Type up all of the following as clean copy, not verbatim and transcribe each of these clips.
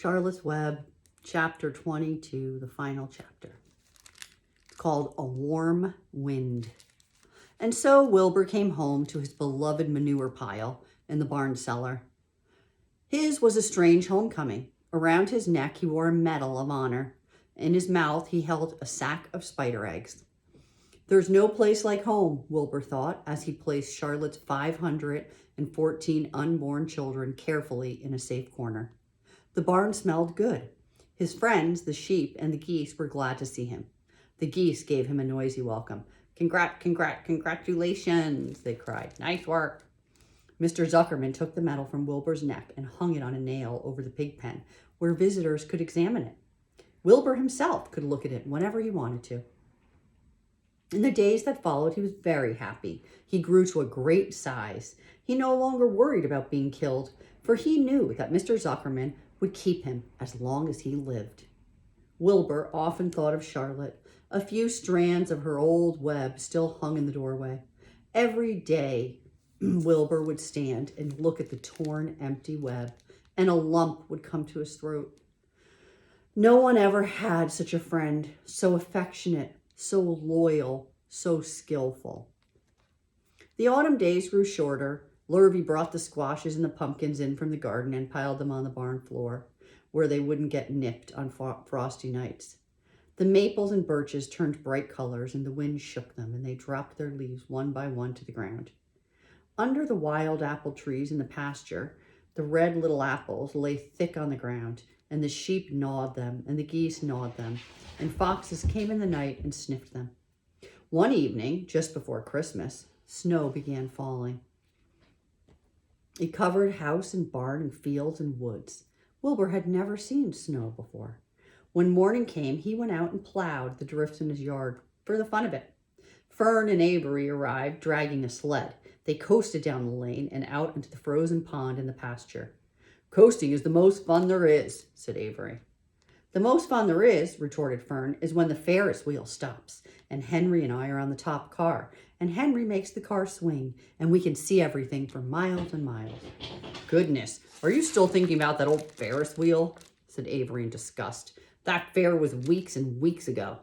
Charlotte's Web, chapter 22, the final chapter. It's called A Warm Wind. And so Wilbur came home to his beloved manure pile in the barn cellar. His was a strange homecoming. Around his neck he wore a medal of honor. In his mouth he held a sack of spider eggs. There's no place like home, Wilbur thought, as he placed Charlotte's 514 unborn children carefully in a safe corner. The barn smelled good. His friends, the sheep and the geese, were glad to see him. The geese gave him a noisy welcome. Congratulations, they cried. Nice work. Mr. Zuckerman took the medal from Wilbur's neck and hung it on a nail over the pig pen, where visitors could examine it. Wilbur himself could look at it whenever he wanted to. In the days that followed, he was very happy. He grew to a great size. He no longer worried about being killed, for he knew that Mr. Zuckerman would keep him as long as he lived. Wilbur often thought of Charlotte. A few strands of her old web still hung in the doorway. Every day, Wilbur would stand and look at the torn, empty web, and a lump would come to his throat. No one ever had such a friend, so affectionate, so loyal, so skillful. The autumn days grew shorter. Lurvy brought the squashes and the pumpkins in from the garden and piled them on the barn floor, where they wouldn't get nipped on frosty nights. The maples and birches turned bright colors, and the wind shook them, and they dropped their leaves one by one to the ground. Under the wild apple trees in the pasture, the red little apples lay thick on the ground, and the sheep gnawed them, and the geese gnawed them, and foxes came in the night and sniffed them. One evening, just before Christmas, snow began falling. It covered house and barn and fields and woods. Wilbur had never seen snow before. When morning came, he went out and plowed the drifts in his yard for the fun of it. Fern and Avery arrived, dragging a sled. They coasted down the lane and out into the frozen pond in the pasture. Coasting is the most fun there is, said Avery. The most fun there is, retorted Fern, is when the Ferris wheel stops and Henry and I are on the top car, and Henry makes the car swing, and we can see everything for miles and miles. Goodness, are you still thinking about that old Ferris wheel? Said Avery in disgust. That fair was weeks and weeks ago.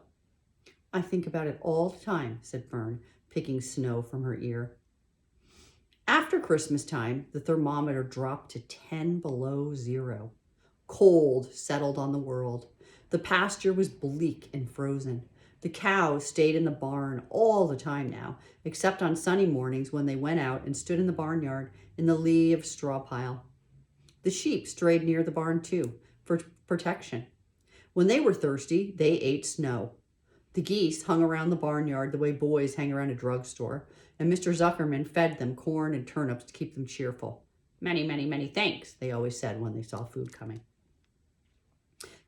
I think about it all the time, said Fern, picking snow from her ear. After Christmas time, the thermometer dropped to 10 below zero. Cold settled on the world. The pasture was bleak and frozen. The cows stayed in the barn all the time now, except on sunny mornings when they went out and stood in the barnyard in the lee of a straw pile. The sheep strayed near the barn too, for protection. When they were thirsty, they ate snow. The geese hung around the barnyard the way boys hang around a drugstore, and Mr. Zuckerman fed them corn and turnips to keep them cheerful. Many, many, many thanks, they always said when they saw food coming.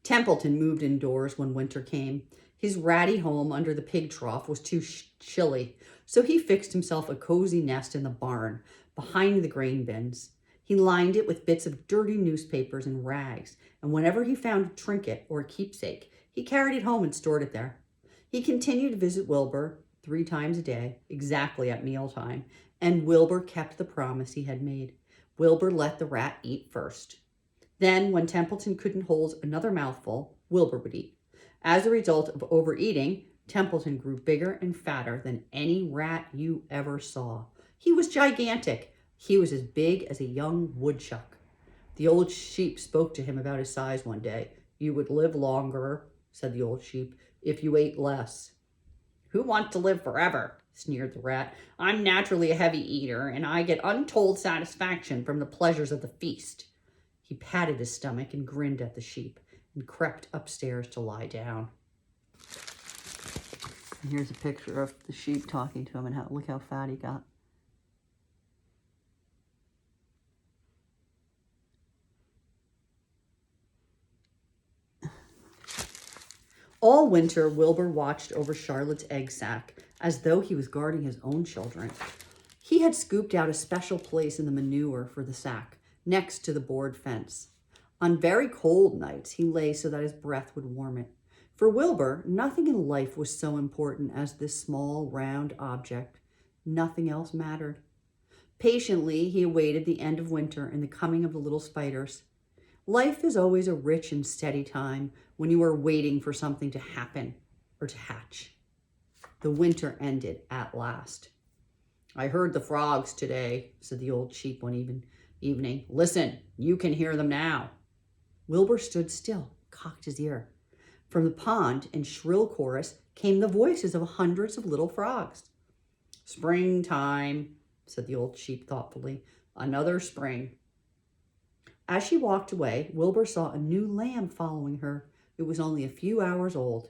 Templeton moved indoors when winter came. His ratty home under the pig trough was too chilly, so he fixed himself a cozy nest in the barn behind the grain bins. He lined it with bits of dirty newspapers and rags, and whenever he found a trinket or a keepsake, he carried it home and stored it there. He continued to visit Wilbur 3 times a day, exactly at mealtime, and Wilbur kept the promise he had made. Wilbur let the rat eat first. Then, when Templeton couldn't hold another mouthful, Wilbur would eat. As a result of overeating, Templeton grew bigger and fatter than any rat you ever saw. He was gigantic. He was as big as a young woodchuck. The old sheep spoke to him about his size one day. You would live longer, said the old sheep, if you ate less. Who wants to live forever? Sneered the rat. I'm naturally a heavy eater, and I get untold satisfaction from the pleasures of the feast. He patted his stomach and grinned at the sheep and crept upstairs to lie down. And here's a picture of the sheep talking to him and look how fat he got. All winter, Wilbur watched over Charlotte's egg sack as though he was guarding his own children. He had scooped out a special place in the manure for the sack, next to the board fence. On very cold nights, he lay so that his breath would warm it. For Wilbur, nothing in life was so important as this small, round object. Nothing else mattered. Patiently, he awaited the end of winter and the coming of the little spiders. Life is always a rich and steady time when you are waiting for something to happen or to hatch. The winter ended at last. I heard the frogs today, said the old sheep one evening. Listen, you can hear them now. Wilbur stood still, cocked his ear. From the pond, in shrill chorus, came the voices of hundreds of little frogs. Springtime, said the old sheep thoughtfully. Another spring. As she walked away, Wilbur saw a new lamb following her. It was only a few hours old.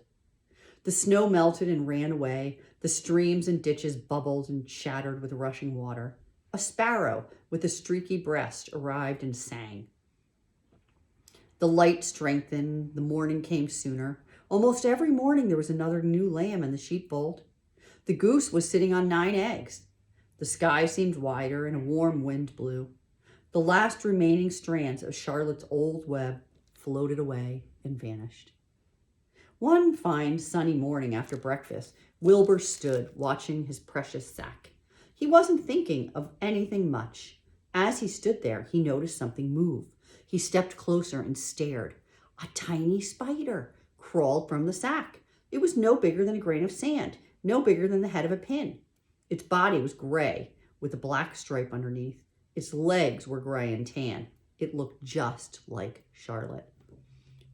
The snow melted and ran away. The streams and ditches bubbled and shattered with rushing water. A sparrow with a streaky breast arrived and sang. The light strengthened. The morning came sooner. Almost every morning there was another new lamb in the sheepfold. The goose was sitting on 9 eggs. The sky seemed wider and a warm wind blew. The last remaining strands of Charlotte's old web floated away and vanished. One fine sunny morning after breakfast, Wilbur stood watching his precious sack. He wasn't thinking of anything much. As he stood there, he noticed something move. He stepped closer and stared. A tiny spider crawled from the sack. It was no bigger than a grain of sand, no bigger than the head of a pin. Its body was gray with a black stripe underneath. Its legs were gray and tan. It looked just like Charlotte.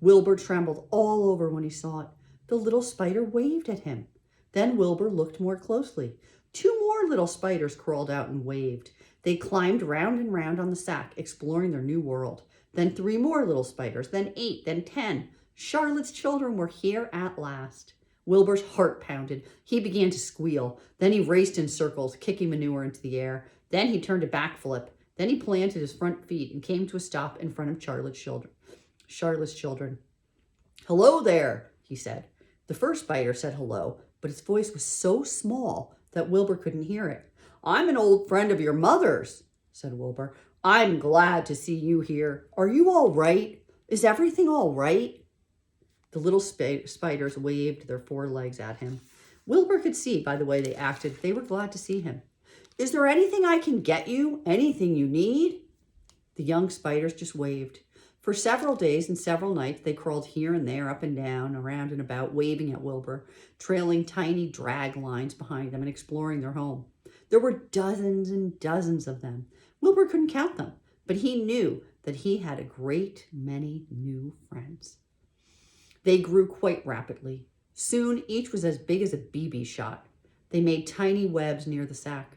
Wilbur trembled all over when he saw it. The little spider waved at him. Then Wilbur looked more closely. 2 more little spiders crawled out and waved. They climbed round and round on the sack, exploring their new world. Then 3 more little spiders, then 8, then 10. Charlotte's children were here at last. Wilbur's heart pounded. He began to squeal. Then he raced in circles, kicking manure into the air. Then he turned a backflip. Then he planted his front feet and came to a stop in front of Charlotte's children. Hello there, he said. The first spider said hello, but its voice was so small that Wilbur couldn't hear it. I'm an old friend of your mother's, said Wilbur. I'm glad to see you here. Are you all right? Is everything all right? The little spiders waved their 4 legs at him. Wilbur could see by the way they acted they were glad to see him. Is there anything I can get you? Anything you need? The young spiders just waved. For several days and several nights, they crawled here and there, up and down, around and about, waving at Wilbur, trailing tiny drag lines behind them and exploring their home. There were dozens and dozens of them. Wilbur couldn't count them, but he knew that he had a great many new friends. They grew quite rapidly. Soon, each was as big as a BB shot. They made tiny webs near the sack.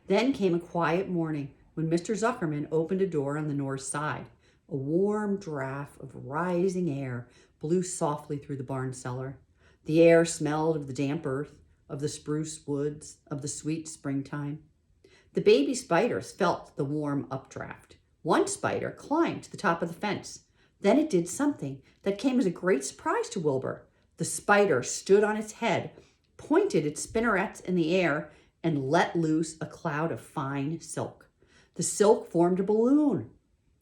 Then came a quiet morning when Mr. Zuckerman opened a door on the north side. A warm draft of rising air blew softly through the barn cellar. The air smelled of the damp earth, of the spruce woods, of the sweet springtime. The baby spiders felt the warm updraft. One spider climbed to the top of the fence. Then it did something that came as a great surprise to Wilbur. The spider stood on its head, pointed its spinnerets in the air, and let loose a cloud of fine silk. The silk formed a balloon.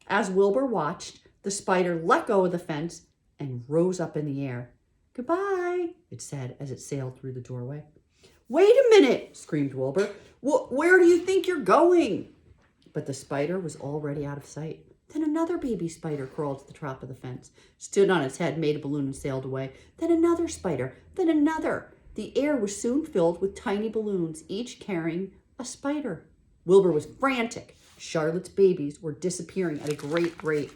As Wilbur watched, the spider let go of the fence and rose up in the air. Goodbye, it said as it sailed through the doorway. Wait a minute, screamed Wilbur. Where do you think you're going? But the spider was already out of sight. Then another baby spider crawled to the top of the fence, stood on its head, made a balloon, and sailed away. Then another spider, then another. The air was soon filled with tiny balloons, each carrying a spider. Wilbur was frantic. Charlotte's babies were disappearing at a great rate.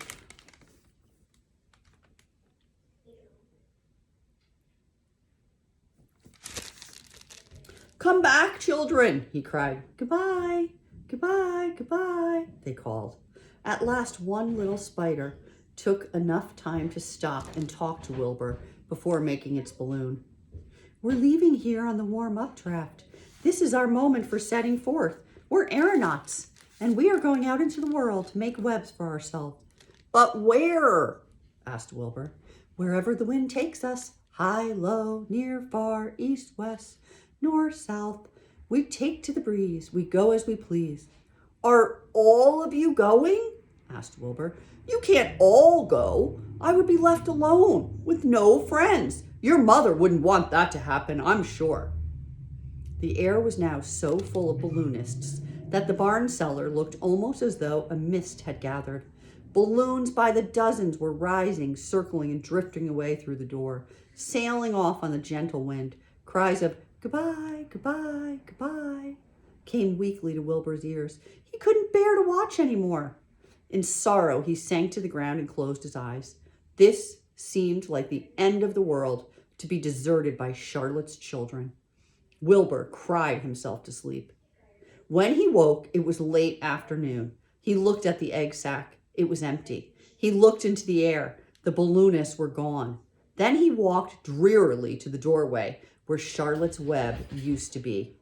Come back, children, he cried. Goodbye, goodbye, goodbye, they called. At last, one little spider took enough time to stop and talk to Wilbur before making its balloon. We're leaving here on the warm updraft. This is our moment for setting forth. We're aeronauts, and we are going out into the world to make webs for ourselves. But where? Asked Wilbur. Wherever the wind takes us, high, low, near, far, east, west, north, south. We take to the breeze. We go as we please. Are all of you going? Asked Wilbur. You can't all go. I would be left alone with no friends. Your mother wouldn't want that to happen, I'm sure. The air was now so full of balloonists that the barn cellar looked almost as though a mist had gathered. Balloons by the dozens were rising, circling, and drifting away through the door, sailing off on the gentle wind. Cries of goodbye, goodbye, goodbye came weakly to Wilbur's ears. He couldn't bear to watch anymore. In sorrow, he sank to the ground and closed his eyes. This seemed like the end of the world, to be deserted by Charlotte's children. Wilbur cried himself to sleep. When he woke, it was late afternoon. He looked at the egg sack. It was empty. He looked into the air. The balloonists were gone. Then he walked drearily to the doorway where Charlotte's web used to be.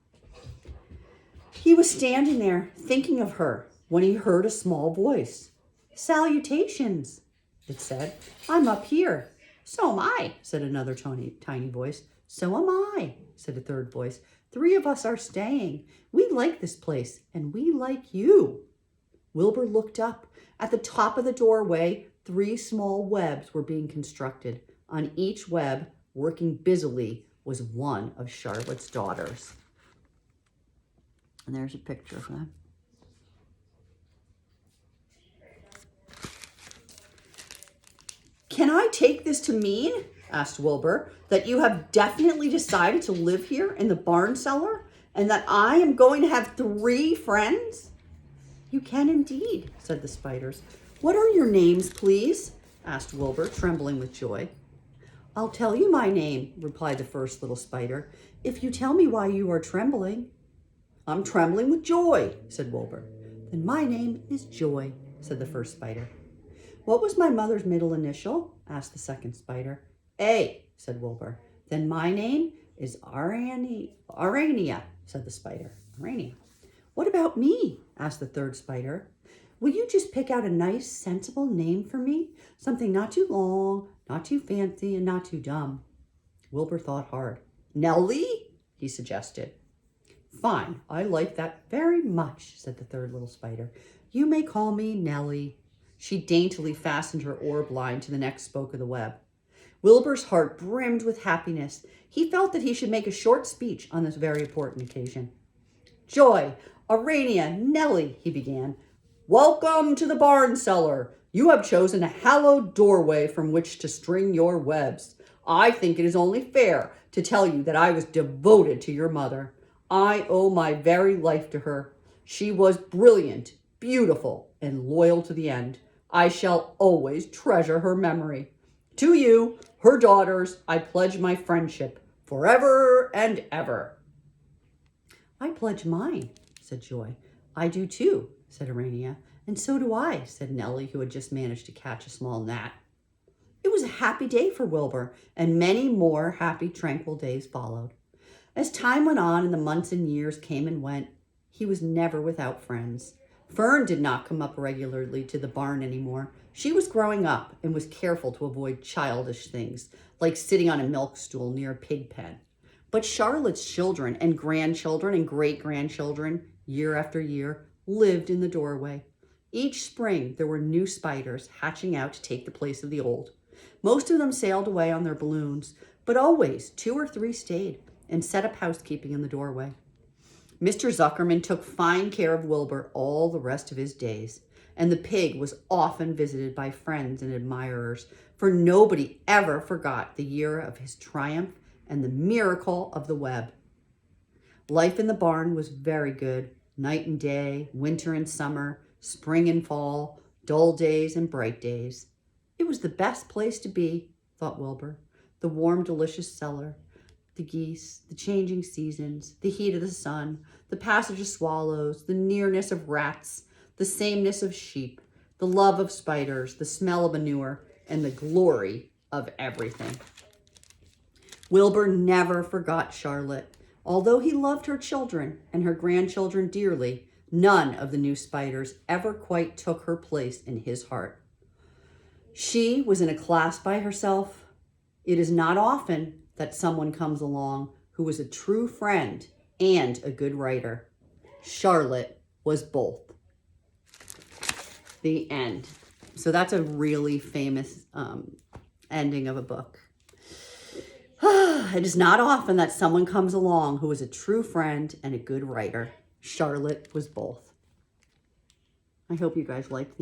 He was standing there thinking of her when he heard a small voice. "Salutations," it said. "I'm up here." "So am I," said another tiny voice. "So am I," said a third voice. "Three of us are staying. We like this place, and we like you." Wilbur looked up. At the top of the doorway, 3 small webs were being constructed. On each web, working busily, was one of Charlotte's daughters. And there's a picture of them. "Can I take this to mean," asked Wilbur, "that you have definitely decided to live here in the barn cellar and that I am going to have 3 friends?" "You can indeed," said the spiders. "What are your names, please?" asked Wilbur, trembling with joy. "I'll tell you my name," replied the first little spider, "if you tell me why you are trembling." "I'm trembling with joy," said Wilbur. "Then my name is Joy," said the first spider. "What was my mother's middle initial?" asked the second spider. "A," said Wilbur. "Then my name is Arania," said the spider. Arania. "What about me?" asked the third spider. "Will you just pick out a nice, sensible name for me? Something not too long, not too fancy, and not too dumb." Wilbur thought hard. "Nellie?" he suggested. "Fine, I like that very much," said the third little spider. "You may call me Nellie." She daintily fastened her orb line to the next spoke of the web. Wilbur's heart brimmed with happiness. He felt that he should make a short speech on this very important occasion. "Joy, Arania, Nellie," he began. "Welcome to the barn cellar. You have chosen a hallowed doorway from which to string your webs. I think it is only fair to tell you that I was devoted to your mother. I owe my very life to her. She was brilliant, beautiful, and loyal to the end. I shall always treasure her memory. To you, her daughters, I pledge my friendship forever and ever." "I pledge mine," said Joy. "I do too," said Arania. "And so do I," said Nellie, who had just managed to catch a small gnat. It was a happy day for Wilbur, and many more happy, tranquil days followed. As time went on and the months and years came and went, he was never without friends. Fern did not come up regularly to the barn anymore. She was growing up and was careful to avoid childish things, like sitting on a milk stool near a pig pen. But Charlotte's children and grandchildren and great-grandchildren, year after year, lived in the doorway. Each spring, there were new spiders hatching out to take the place of the old. Most of them sailed away on their balloons, but always 2 or 3 stayed and set up housekeeping in the doorway. Mr. Zuckerman took fine care of Wilbur all the rest of his days, and the pig was often visited by friends and admirers, for nobody ever forgot the year of his triumph and the miracle of the web. Life in the barn was very good, night and day, winter and summer, spring and fall, dull days and bright days. It was the best place to be, thought Wilbur. The warm, delicious cellar, the geese, the changing seasons, the heat of the sun, the passage of swallows, the nearness of rats, the sameness of sheep, the love of spiders, the smell of manure, and the glory of everything. Wilbur never forgot Charlotte. Although he loved her children and her grandchildren dearly, none of the new spiders ever quite took her place in his heart. She was in a class by herself. It is not often that someone comes along who is a true friend and a good writer. Charlotte was both. The end. So that's a really famous ending of a book. It is not often that someone comes along who is a true friend and a good writer. Charlotte was both. I hope you guys liked